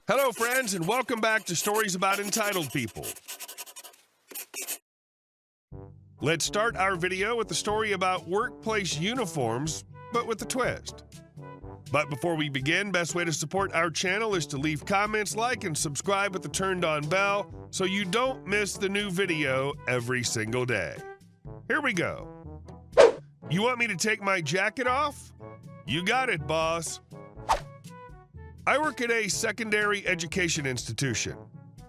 Hello, friends, and welcome back to Stories About Entitled People. Let's start our video with a story about workplace uniforms, but with a twist. But before we begin, best way to support our channel is to leave comments, like, and subscribe with the turned-on bell so you don't miss the new video every single day. Here we go. You want me to take my jacket off? You got it, boss. I work at a secondary education institution.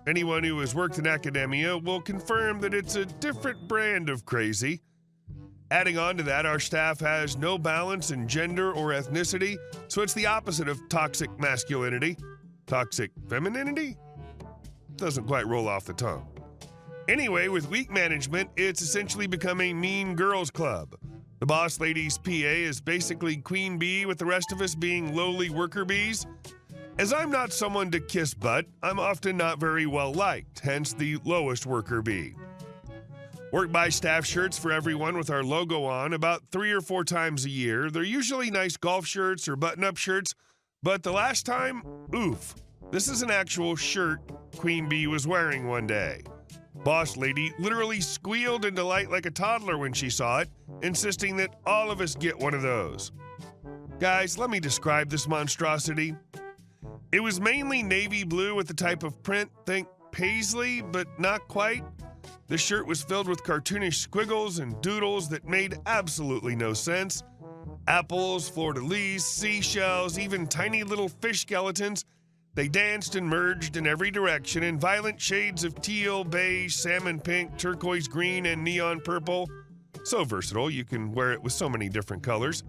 Anyone who has worked in academia will confirm that it's a different brand of crazy. Adding on to that, our staff has no balance in gender or ethnicity, so it's the opposite of toxic masculinity. Toxic femininity? Doesn't quite roll off the tongue. Anyway, with weak management, it's essentially become a mean girls club. The boss lady's PA is basically queen bee, with the rest of us being lowly worker bees. As I'm not someone to kiss butt, I'm often not very well liked, hence the lowest worker bee. Work by staff shirts for everyone with our logo on about 3 or 4 times a year. They're usually nice golf shirts or button-up shirts, but the last time, oof. This is an actual shirt Queen Bee was wearing one day. Boss lady literally squealed in delight like a toddler when she saw it, insisting that all of us get one of those. Guys, let me describe this monstrosity. It was mainly navy blue with the type of print, think paisley, but not quite. The shirt was filled with cartoonish squiggles and doodles that made absolutely no sense. Apples, fleur-de-lis, seashells, even tiny little fish skeletons. They danced and merged in every direction in violent shades of teal, beige, salmon pink, turquoise green, and neon purple. So versatile, you can wear it with so many different colors.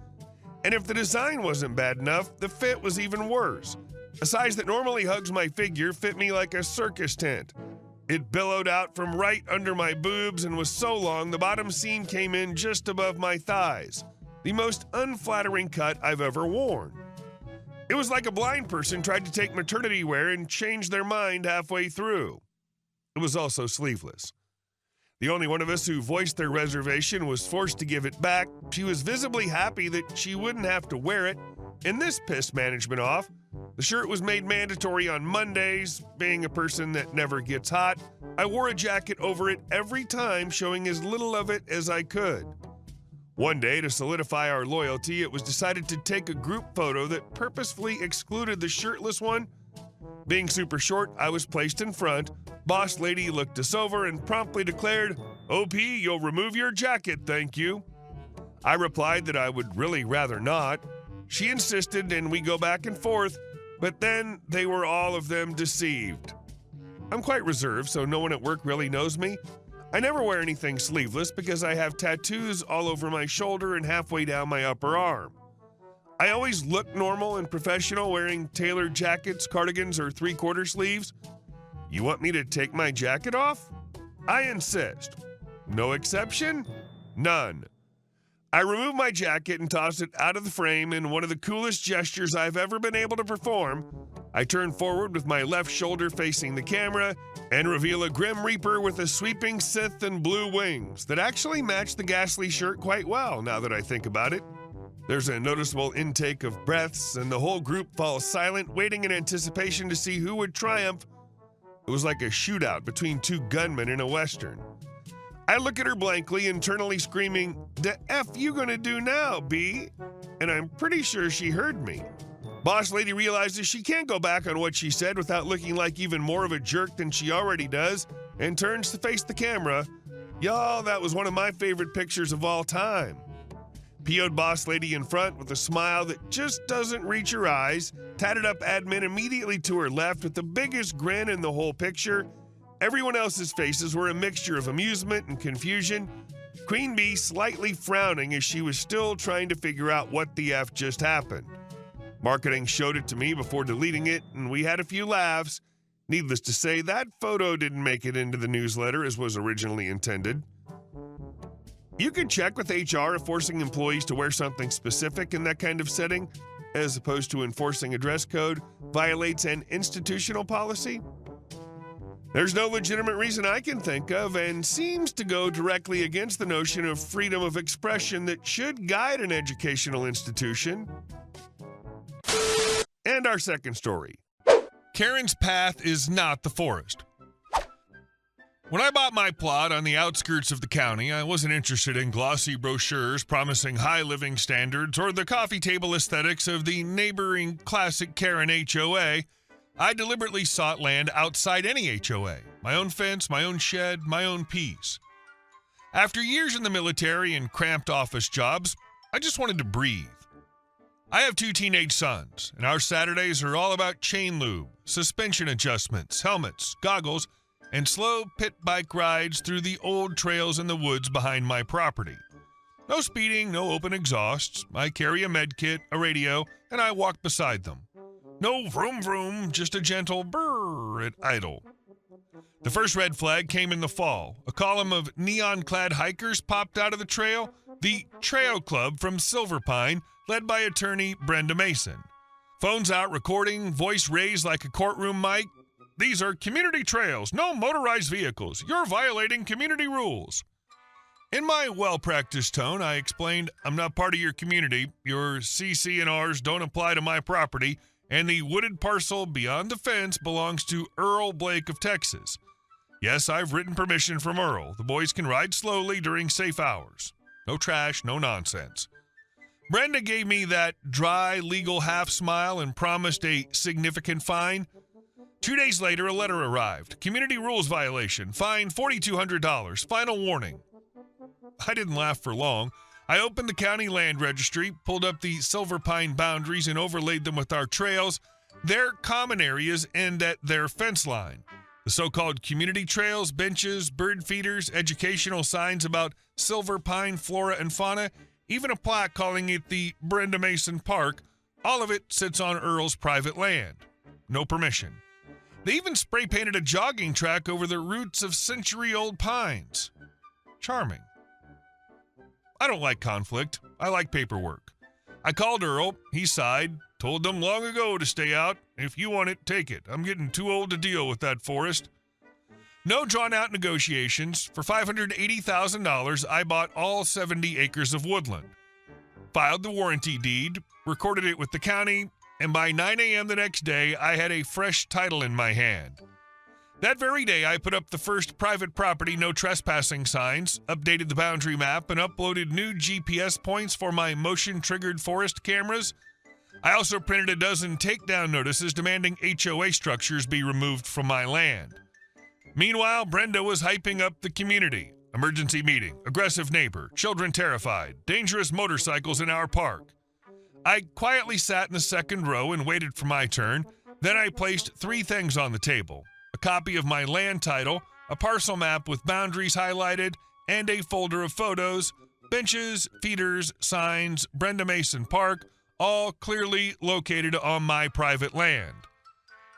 And if the design wasn't bad enough, the fit was even worse. A size that normally hugs my figure fit me like a circus tent. It billowed out from right under my boobs and was so long the bottom seam came in just above my thighs. The most unflattering cut I've ever worn. It was like a blind person tried to take maternity wear and change their mind halfway through. It was also sleeveless. The only one of us who voiced their reservation was forced to give it back. She was visibly happy that she wouldn't have to wear it, and this pissed management off. The shirt was made mandatory on Mondays. Being a person that never gets hot, I wore a jacket over it every time, showing as little of it as I could. One day, to solidify our loyalty, it was decided to take a group photo that purposefully excluded the shirtless one. Being super short, I was placed in front. Boss lady looked us over and promptly declared, "OP, you'll remove your jacket, thank you." I replied that I would really rather not. She insisted, and we go back and forth, but then they were all of them deceived. I'm quite reserved, so no one at work really knows me. I never wear anything sleeveless because I have tattoos all over my shoulder and halfway down my upper arm. I always look normal and professional wearing tailored jackets, cardigans, or 3/4 sleeves. You want me to take my jacket off? I insist. No exception? None. I remove my jacket and toss it out of the frame in one of the coolest gestures I've ever been able to perform. I turn forward with my left shoulder facing the camera and reveal a Grim Reaper with a sweeping Sith and blue wings that actually match the ghastly shirt quite well now that I think about it. There's a noticeable intake of breaths and the whole group falls silent, waiting in anticipation to see who would triumph. It was like a shootout between 2 gunmen in a Western. I look at her blankly, internally screaming, "The F you gonna do now, B?" And I'm pretty sure she heard me. Boss lady realizes she can't go back on what she said without looking like even more of a jerk than she already does, and turns to face the camera. Y'all, that was one of my favorite pictures of all time. PO'd boss lady in front with a smile that just doesn't reach her eyes, tatted up admin immediately to her left with the biggest grin in the whole picture. Everyone else's faces were a mixture of amusement and confusion. Queen Bee slightly frowning as she was still trying to figure out what the F just happened. Marketing showed it to me before deleting it, and we had a few laughs. Needless to say, that photo didn't make it into the newsletter as was originally intended. You can check with HR if forcing employees to wear something specific in that kind of setting, as opposed to enforcing a dress code, violates an institutional policy. There's no legitimate reason I can think of, and seems to go directly against the notion of freedom of expression that should guide an educational institution. And our second story. Karen's path is not the forest. When I bought my plot on the outskirts of the county, I wasn't interested in glossy brochures promising high living standards or the coffee table aesthetics of the neighboring classic Karen HOA. I deliberately sought land outside any HOA. My own fence, my own shed, my own peace. After years in the military and cramped office jobs, I just wanted to breathe. I have 2 teenage sons, and our Saturdays are all about chain lube, suspension adjustments, helmets, goggles, and slow pit bike rides through the old trails in the woods behind my property. No speeding, no open exhausts. I carry a med kit, a radio, and I walk beside them. No vroom vroom, just a gentle brrr at idle. The first red flag came in the fall. A column of neon-clad hikers popped out of the trail, the Trail Club from Silver Pine, led by attorney Brenda Mason. Phones out recording, voice raised like a courtroom mic. These are community trails, no motorized vehicles. You're violating community rules. In my well-practiced tone, I explained, I'm not part of your community. Your CC&Rs don't apply to my property, and the wooded parcel beyond the fence belongs to Earl Blake of Texas. Yes, I've written permission from Earl. The boys can ride slowly during safe hours. No trash, no nonsense. Brenda gave me that dry, legal half-smile and promised a significant fine. 2 days later, a letter arrived. Community rules violation. Fine $4,200. Final warning. I didn't laugh for long. I opened the county land registry, pulled up the Silver Pine boundaries, and overlaid them with our trails. Their common areas end at their fence line. The so-called community trails, benches, bird feeders, educational signs about Silver Pine flora and fauna, even a plaque calling it the Brenda Mason Park, all of it sits on Earl's private land. No permission. They even spray-painted a jogging track over the roots of century-old pines. Charming. I don't like conflict. I like paperwork. I called Earl. He sighed. Told them long ago to stay out. If you want it, take it. I'm getting too old to deal with that forest. No drawn-out negotiations. For $580,000, I bought all 70 acres of woodland. Filed the warranty deed, recorded it with the county, and by 9 a.m. the next day, I had a fresh title in my hand. That very day, I put up the first private property no trespassing signs, updated the boundary map, and uploaded new GPS points for my motion-triggered forest cameras. I also printed a dozen takedown notices demanding HOA structures be removed from my land. Meanwhile, Brenda was hyping up the community. Emergency meeting, aggressive neighbor, children terrified, dangerous motorcycles in our park. I quietly sat in the second row and waited for my turn. Then I placed 3 things on the table: a copy of my land title, a parcel map with boundaries highlighted, and a folder of photos, benches, feeders, signs, Brenda Mason Park, all clearly located on my private land.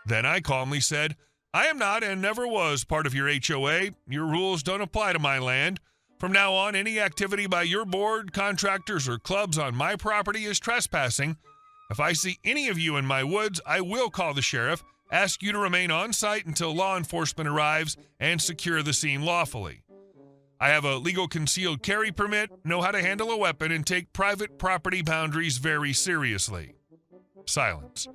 Then I calmly said, I am not and never was part of your HOA. Your rules don't apply to my land. From now on, any activity by your board, contractors, or clubs on my property is trespassing. If I see any of you in my woods, I will call the sheriff, ask you to remain on site until law enforcement arrives, and secure the scene lawfully. I have a legal concealed carry permit, know how to handle a weapon, and take private property boundaries very seriously. Silence.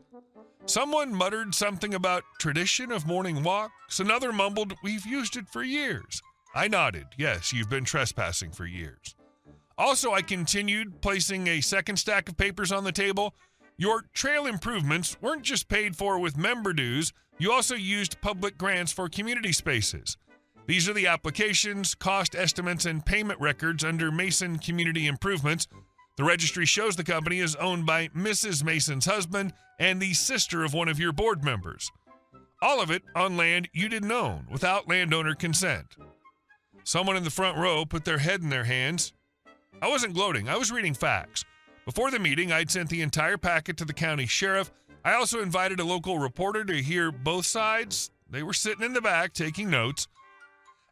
Someone muttered something about tradition of morning walks. Another mumbled, we've used it for years. I nodded. Yes, you've been trespassing for years. Also, I continued, placing a second stack of papers on the table. Your trail improvements weren't just paid for with member dues. You also used public grants for community spaces. These are the applications, cost estimates, and payment records under Mason Community Improvements. The registry shows the company is owned by Mrs. Mason's husband and the sister of one of your board members. All of it on land you didn't own, without landowner consent. Someone in the front row put their head in their hands. I wasn't gloating, I was reading facts. Before the meeting, I'd sent the entire packet to the county sheriff. I also invited a local reporter to hear both sides. They were sitting in the back taking notes.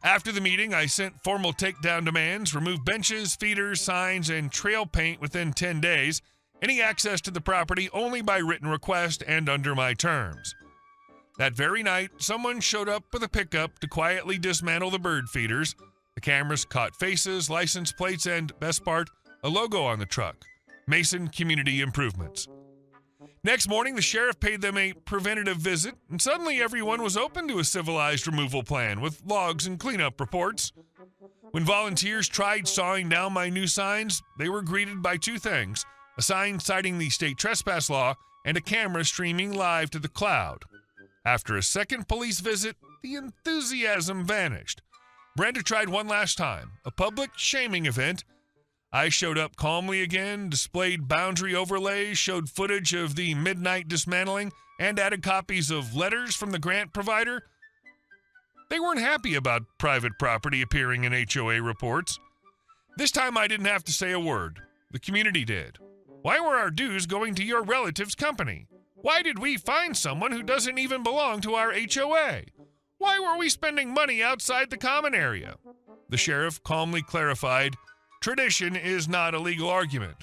After the meeting, I sent formal takedown demands, remove benches, feeders, signs, and trail paint within 10 days. Any access to the property only by written request and under my terms. That very night, someone showed up with a pickup to quietly dismantle the bird feeders. The cameras caught faces, license plates, and, best part, a logo on the truck. Mason Community Improvements. Next morning, the sheriff paid them a preventative visit, and suddenly everyone was open to a civilized removal plan with logs and cleanup reports. When volunteers tried sawing down my new signs, they were greeted by two things: a sign citing the state trespass law and a camera streaming live to the cloud. After a second police visit, the enthusiasm vanished. Brenda tried one last time, a public shaming event. I showed up calmly again, displayed boundary overlays, showed footage of the midnight dismantling, and added copies of letters from the grant provider. They weren't happy about private property appearing in HOA reports. This time I didn't have to say a word. The community did. Why were our dues going to your relative's company? Why did we find someone who doesn't even belong to our HOA? Why were we spending money outside the common area? The sheriff calmly clarified, tradition is not a legal argument.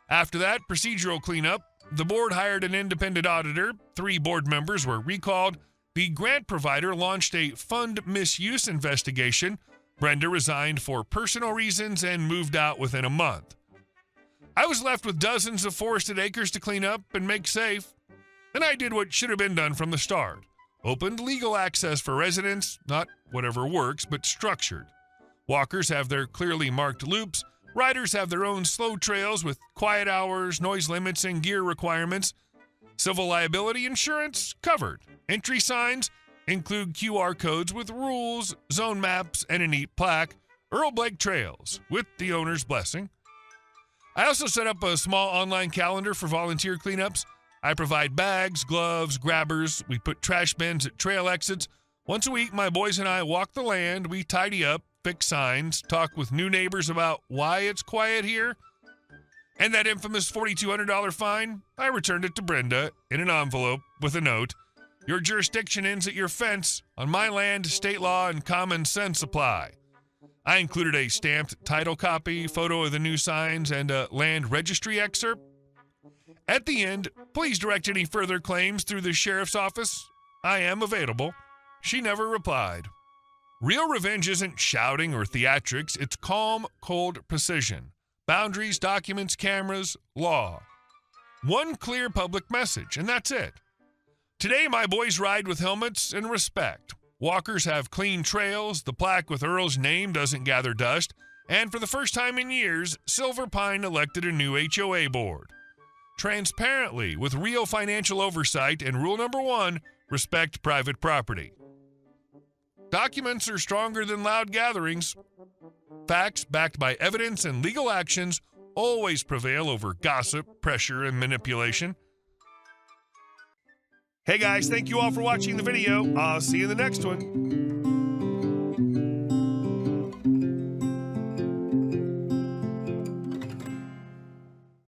After that procedural cleanup, the board hired an independent auditor, 3 board members were recalled, the grant provider launched a fund misuse investigation, Brenda resigned for personal reasons and moved out within a month. I was left with dozens of forested acres to clean up and make safe, and I did what should have been done from the start. Opened legal access for residents, not whatever works, but structured. Walkers have their clearly marked loops, riders have their own slow trails with quiet hours, noise limits, and gear requirements. Civil liability insurance covered. Entry signs include QR codes with rules, zone maps, and a neat plaque. Earl Blake Trails, with the owner's blessing. I also set up a small online calendar for volunteer cleanups. I provide bags, gloves, grabbers. We put trash bins at trail exits. Once a week, my boys and I walk the land. We tidy up, fix signs, talk with new neighbors about why it's quiet here. And that infamous $4,200 fine, I returned it to Brenda in an envelope with a note. Your jurisdiction ends at your fence. On my land, state law and common sense apply. I included a stamped title copy, photo of the new signs, and a land registry excerpt. At the end, please direct any further claims through the sheriff's office. I am available. She never replied. Real revenge isn't shouting or theatrics. It's calm, cold precision. Boundaries, documents, cameras, law. One clear public message, and that's it. Today, my boys ride with helmets and respect. Walkers have clean trails, the plaque with Earl's name doesn't gather dust, and for the first time in years, Silver Pine elected a new HOA board. Transparently, with real financial oversight, and rule number 1, respect private property. Documents are stronger than loud gatherings. Facts backed by evidence and legal actions always prevail over gossip, pressure, and manipulation. Hey guys, thank you all for watching the video. I'll see you in the next one.